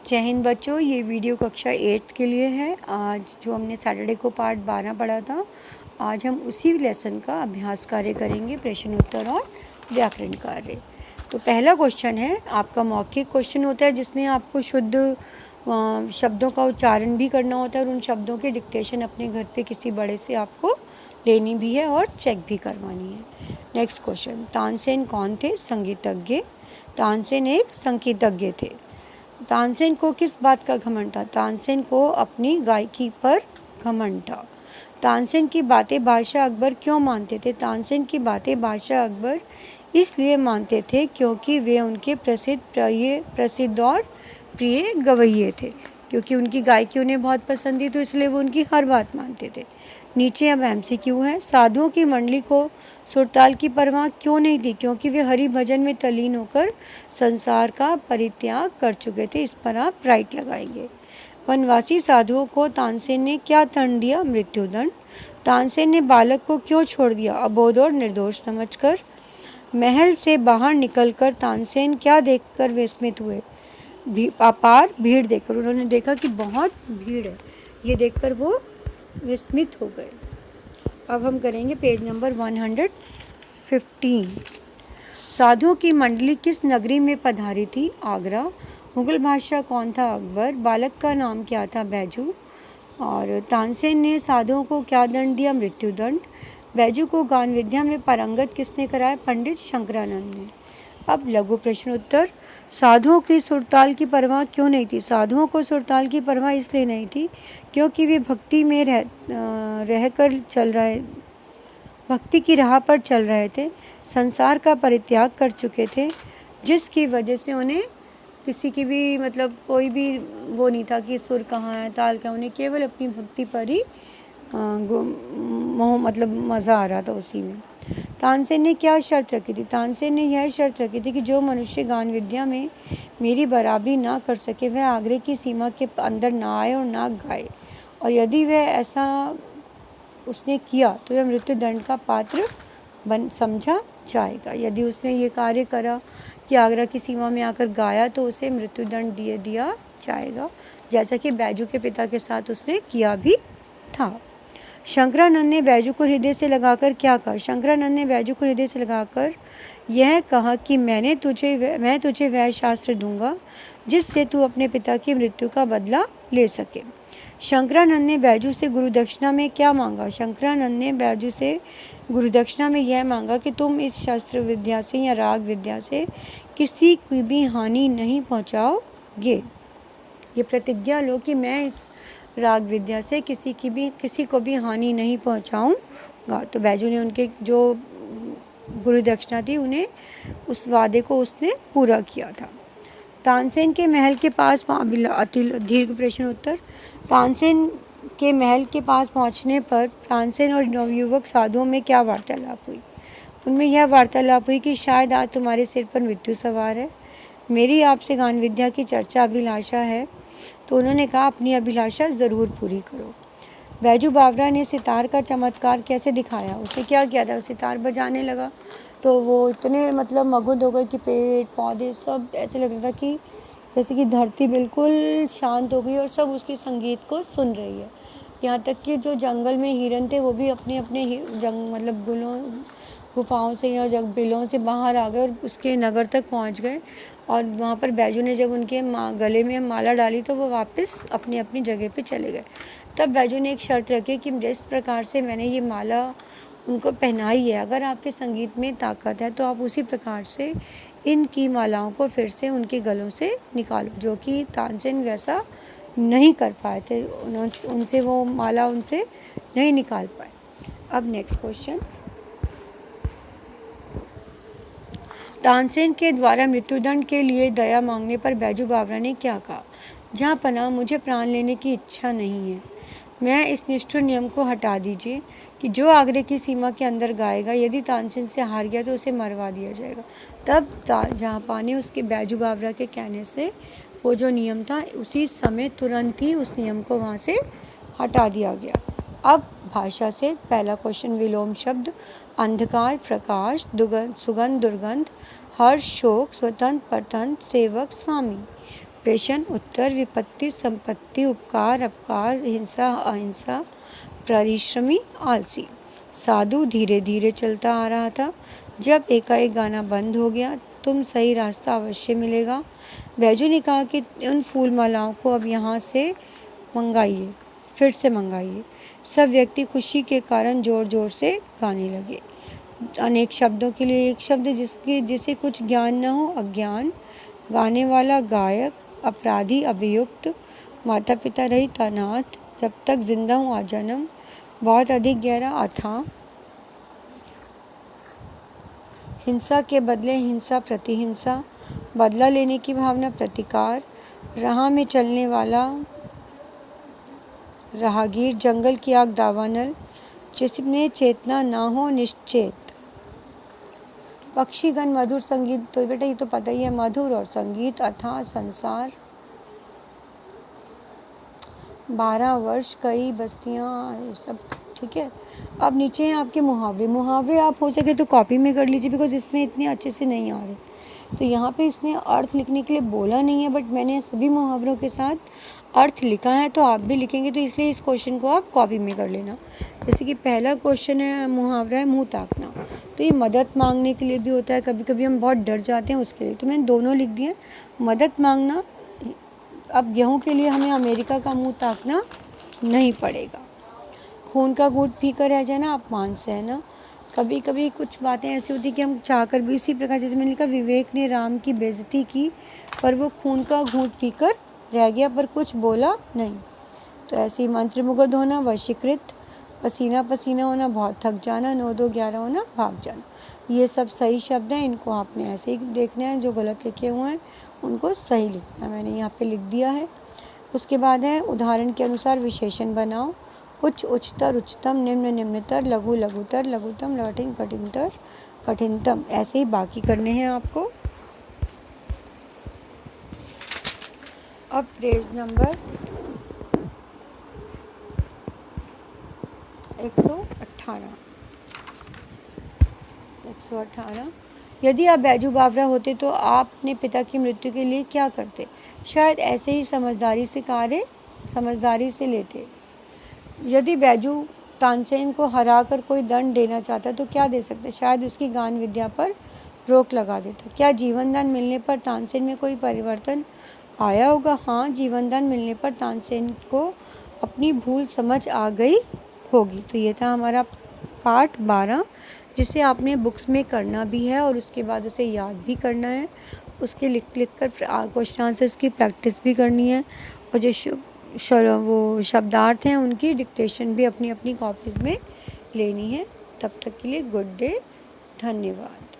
जय हिंद बच्चों, ये वीडियो कक्षा 8 के लिए है। आज जो हमने सैटरडे को पार्ट 12 पढ़ा था, आज हम उसी लेसन का अभ्यास कार्य करेंगे, प्रश्न उत्तर और व्याकरण कार्य। तो पहला क्वेश्चन है आपका मौखिक क्वेश्चन होता है, जिसमें आपको शुद्ध शब्दों का उच्चारण भी करना होता है और उन शब्दों के डिक्टेशन अपने घर पे किसी बड़े से आपको लेनी भी है और चेक भी करवानी है। नेक्स्ट क्वेश्चन, तानसेन कौन थे? संगीतज्ञ। तानसेन एक संगीतज्ञ थे। तानसेन को किस बात का घमंड था? तानसेन को अपनी गायकी पर घमंड था। तानसेन की बातें बादशाह अकबर क्यों मानते थे? तानसेन की बातें बादशाह अकबर इसलिए मानते थे क्योंकि वे उनके प्रसिद्ध और प्रिय गवैये थे। क्योंकि उनकी गायकी उन्हें बहुत पसंद थी, तो इसलिए वो उनकी हर बात मानते थे। नीचे अब MCQ है। साधुओं की मंडली को सुरताल की परवाह क्यों नहीं थी? क्योंकि वे हरि भजन में तल्लीन होकर संसार का परित्याग कर चुके थे। इस पर आप राइट लगाएंगे। वनवासी साधुओं को तानसेन ने क्या दंड दिया? मृत्युदंड। तानसेन ने बालक को क्यों छोड़ दिया? अबोध और निर्दोष समझकर। महल से बाहर निकलकर तानसेन क्या देखकर विस्मित हुए? अपार भीड़ देखकर। उन्होंने देखा कि बहुत भीड़ है, ये देखकर वो विस्मित हो गए। अब हम करेंगे पेज नंबर 115। साधुओं की मंडली किस नगरी में पधारी थी? आगरा। मुगल बादशाह कौन था? अकबर। बालक का नाम क्या था? बैजू। और तानसेन ने साधुओं को क्या दंड दिया? मृत्युदंड। बैजू को गान विद्या में पारंगत किसने कराया? पंडित शंकरानंद ने। अब लघु प्रश्न उत्तर। साधुओं की सुरताल की परवाह क्यों नहीं थी? साधुओं को सुरताल की परवाह इसलिए नहीं थी क्योंकि वे भक्ति की राह पर चल रहे थे, संसार का परित्याग कर चुके थे, जिसकी वजह से उन्हें किसी की भी कोई भी वो नहीं था कि सुर कहाँ है, ताल कहाँ। उन्हें केवल अपनी भक्ति पर ही मज़ा आ रहा था उसी में। तानसेन ने क्या शर्त रखी थी? तानसेन ने यह शर्त रखी थी कि जो मनुष्य गान विद्या में मेरी बराबरी ना कर सके, वह आगरे की सीमा के अंदर ना आए और ना गाए, और यदि वह ऐसा उसने किया तो वह मृत्युदंड का पात्र समझा जाएगा। यदि उसने ये कार्य करा कि आगरा की सीमा में आकर गाया, तो उसे मृत्युदंड दिया जाएगा, जैसा कि बैजू के पिता के साथ उसने किया भी था। शंकरानंद ने बैजू को हृदय से लगाकर क्या कहा? शंकरानंद ने बैजू को हृदय से लगाकर यह कहा कि मैं तुझे वह शास्त्र दूंगा जिससे तू अपने पिता की मृत्यु का बदला ले सके। शंकरानंद ने बैजू से गुरुदक्षिणा में क्या मांगा? शंकरानंद ने बैजू से गुरुदक्षिणा में यह मांगा कि तुम इस शास्त्र विद्या से या राग विद्या से किसी की भी हानि नहीं पहुँचाओगे। ये प्रतिज्ञा लो कि मैं इस राग विद्या से किसी को भी हानि नहीं पहुंचाऊंगा। तो बैजू ने उनके जो गुरु दक्षिणा थी, उन्हें उस वादे को उसने पूरा किया था। तानसेन के महल के पास दीर्घ प्रश्न उत्तर। तानसेन के महल के पास पहुंचने पर तानसेन और नवयुवक साधुओं में क्या वार्तालाप हुई? उनमें यह वार्तालाप हुई कि शायद आज तुम्हारे सिर पर मृत्यु सवार है, मेरी आपसे गान विद्या की चर्चा अभिलाषा है। तो उन्होंने कहा, अपनी अभिलाषा ज़रूर पूरी करो। बैजू बावरा ने सितार का चमत्कार कैसे दिखाया? उसने क्या किया था? सितार बजाने लगा तो वो इतने मगन हो गए कि पेड़ पौधे सब ऐसे लग रहा था कि जैसे कि धरती बिल्कुल शांत हो गई और सब उसके संगीत को सुन रही है। यहाँ तक कि जो जंगल में हिरन थे, वो भी अपने अपने गुफाओं से या बिलों से बाहर आ गए और उसके नगर तक पहुँच गए। और वहाँ पर बैजू ने जब उनके गले में माला डाली, तो वो वापस अपनी अपनी जगह पे चले गए। तब बैजू ने एक शर्त रखी कि जिस प्रकार से मैंने ये माला उनको पहनाई है, अगर आपके संगीत में ताकत है तो आप उसी प्रकार से इनकी मालाओं को फिर से उनके गलों से निकालो, जो कि तानसेन वैसा नहीं कर पाए थे। उनसे वो माला उनसे नहीं निकाल पाए। अब नेक्स्ट क्वेश्चन, तानसेन के द्वारा मृत्युदंड के लिए दया मांगने पर बैजू बावरा ने क्या कहा? जहाँ पनाह, मुझे प्राण लेने की इच्छा नहीं है, मैं इस निष्ठुर नियम को हटा दीजिए कि जो आगरे की सीमा के अंदर गाएगा, यदि तानसेन से हार गया तो उसे मरवा दिया जाएगा। तब जहाँपनाह ने उसके बैजू बावरा के कहने से वो जो नियम था, उसी समय तुरंत ही उस नियम को वहाँ से हटा दिया गया। अब भाषा से पहला क्वेश्चन, विलोम शब्द। अंधकार, प्रकाश, सुगंध, दुर्गंध, हर्ष, शोक, स्वतंत्र, परतंत्र, सेवक, स्वामी। प्रश्न उत्तर, विपत्ति संपत्ति, उपकार अपकार, हिंसा अहिंसा, परिश्रमी आलसी। साधु धीरे धीरे चलता आ रहा था। जब एकाएक गाना बंद हो गया, तुम सही रास्ता अवश्य मिलेगा। बैजू ने कहा कि उन फूल मालाओं को अब यहाँ से मंगाइए, फिर से मंगाइए। सब व्यक्ति खुशी के कारण जोर जोर से गाने लगे। अनेक शब्दों के लिए एक शब्द, जिसे कुछ ज्ञान न हो अज्ञान, गाने वाला गायक, अपराधी अभियुक्त, माता पिता रहित अनाथ, जब तक जिंदा हूँ आजन्म, बहुत अधिक गहरा अथाह, हिंसा के बदले हिंसा प्रतिहिंसा, बदला लेने की भावना प्रतिकार, राह में चलने वाला राहगीर, जंगल की आग दावानल, जिसमें चेतना ना हो निश्चेत। पक्षीगण मधुर संगीत, तो बेटा ये तो पता ही है, मधुर और संगीत, अथाह संसार, 12 वर्ष, कई बस्तियाँ, ये सब ठीक है। अब नीचे हैं आपके मुहावरे। मुहावरे आप हो सके तो कॉपी में कर लीजिए, बिकॉज इसमें इतने अच्छे से नहीं आ रहे। तो यहाँ पे इसने अर्थ लिखने के लिए बोला नहीं है, बट मैंने सभी मुहावरों के साथ अर्थ लिखा है, तो आप भी लिखेंगे, तो इसलिए इस क्वेश्चन को आप कॉपी में कर लेना। जैसे कि पहला क्वेश्चन है, मुहावरा है मुँह ताकना। तो ये मदद मांगने के लिए भी होता है, कभी कभी हम बहुत डर जाते हैं उसके लिए, तो मैंने दोनों लिख दिए। मदद मांगना, अब गेहूँ के लिए हमें अमेरिका का मुँह ताकना नहीं पड़ेगा। खून का घूंट पीकर रह जाना अपमान से है ना। कभी कभी कुछ बातें ऐसी होती कि हम चाहकर भी, इसी प्रकार जैसे मैंने लिखा, विवेक ने राम की बेइज्जती की, पर वो खून का घूंट पीकर रह गया, पर कुछ बोला नहीं। तो ऐसे ही मंत्रमुग्ध होना, वशीकृत, पसीना पसीना होना, बहुत थक जाना, 9 2 11 होना, भाग जाना। ये सब सही शब्द हैं, इनको आपने ऐसे ही देखना है। जो गलत लिखे हुए हैं उनको सही लिखना है, मैंने यहाँ पे लिख दिया है। उसके बाद है, उदाहरण के अनुसार विशेषण बनाओ। उच्च उच्चतर, उच्चतम, निम्न निम्नतर, लघु लघुतर, लघुतम, कठिन कठिनतर, कठिनतम। ऐसे ही बाकी करने हैं आपको। अब पेज नंबर 118। 118। यदि आप बैजू बावरा होते तो आप अपने पिता की मृत्यु के लिए क्या करते? शायद ऐसे ही समझदारी से लेते। यदि बैजू तानसेन को हराकर कोई दंड देना चाहता तो क्या दे सकते? शायद उसकी गान विद्या पर रोक लगा देता। क्या जीवन दान मिलने पर तानसेन में कोई परिवर्तन आया होगा? हाँ, जीवन दान मिलने पर तानसेन को अपनी भूल समझ आ गई होगी। तो ये था हमारा पार्ट 12, जिसे आपने बुक्स में करना भी है और उसके बाद उसे याद भी करना है। उसके लिख कर क्वेश्चन आंसर्स की प्रैक्टिस भी करनी है, और जो वो शब्दार्थ हैं उनकी डिक्टेशन भी अपनी अपनी कॉपीज़ में लेनी है। तब तक के लिए गुड डे, धन्यवाद।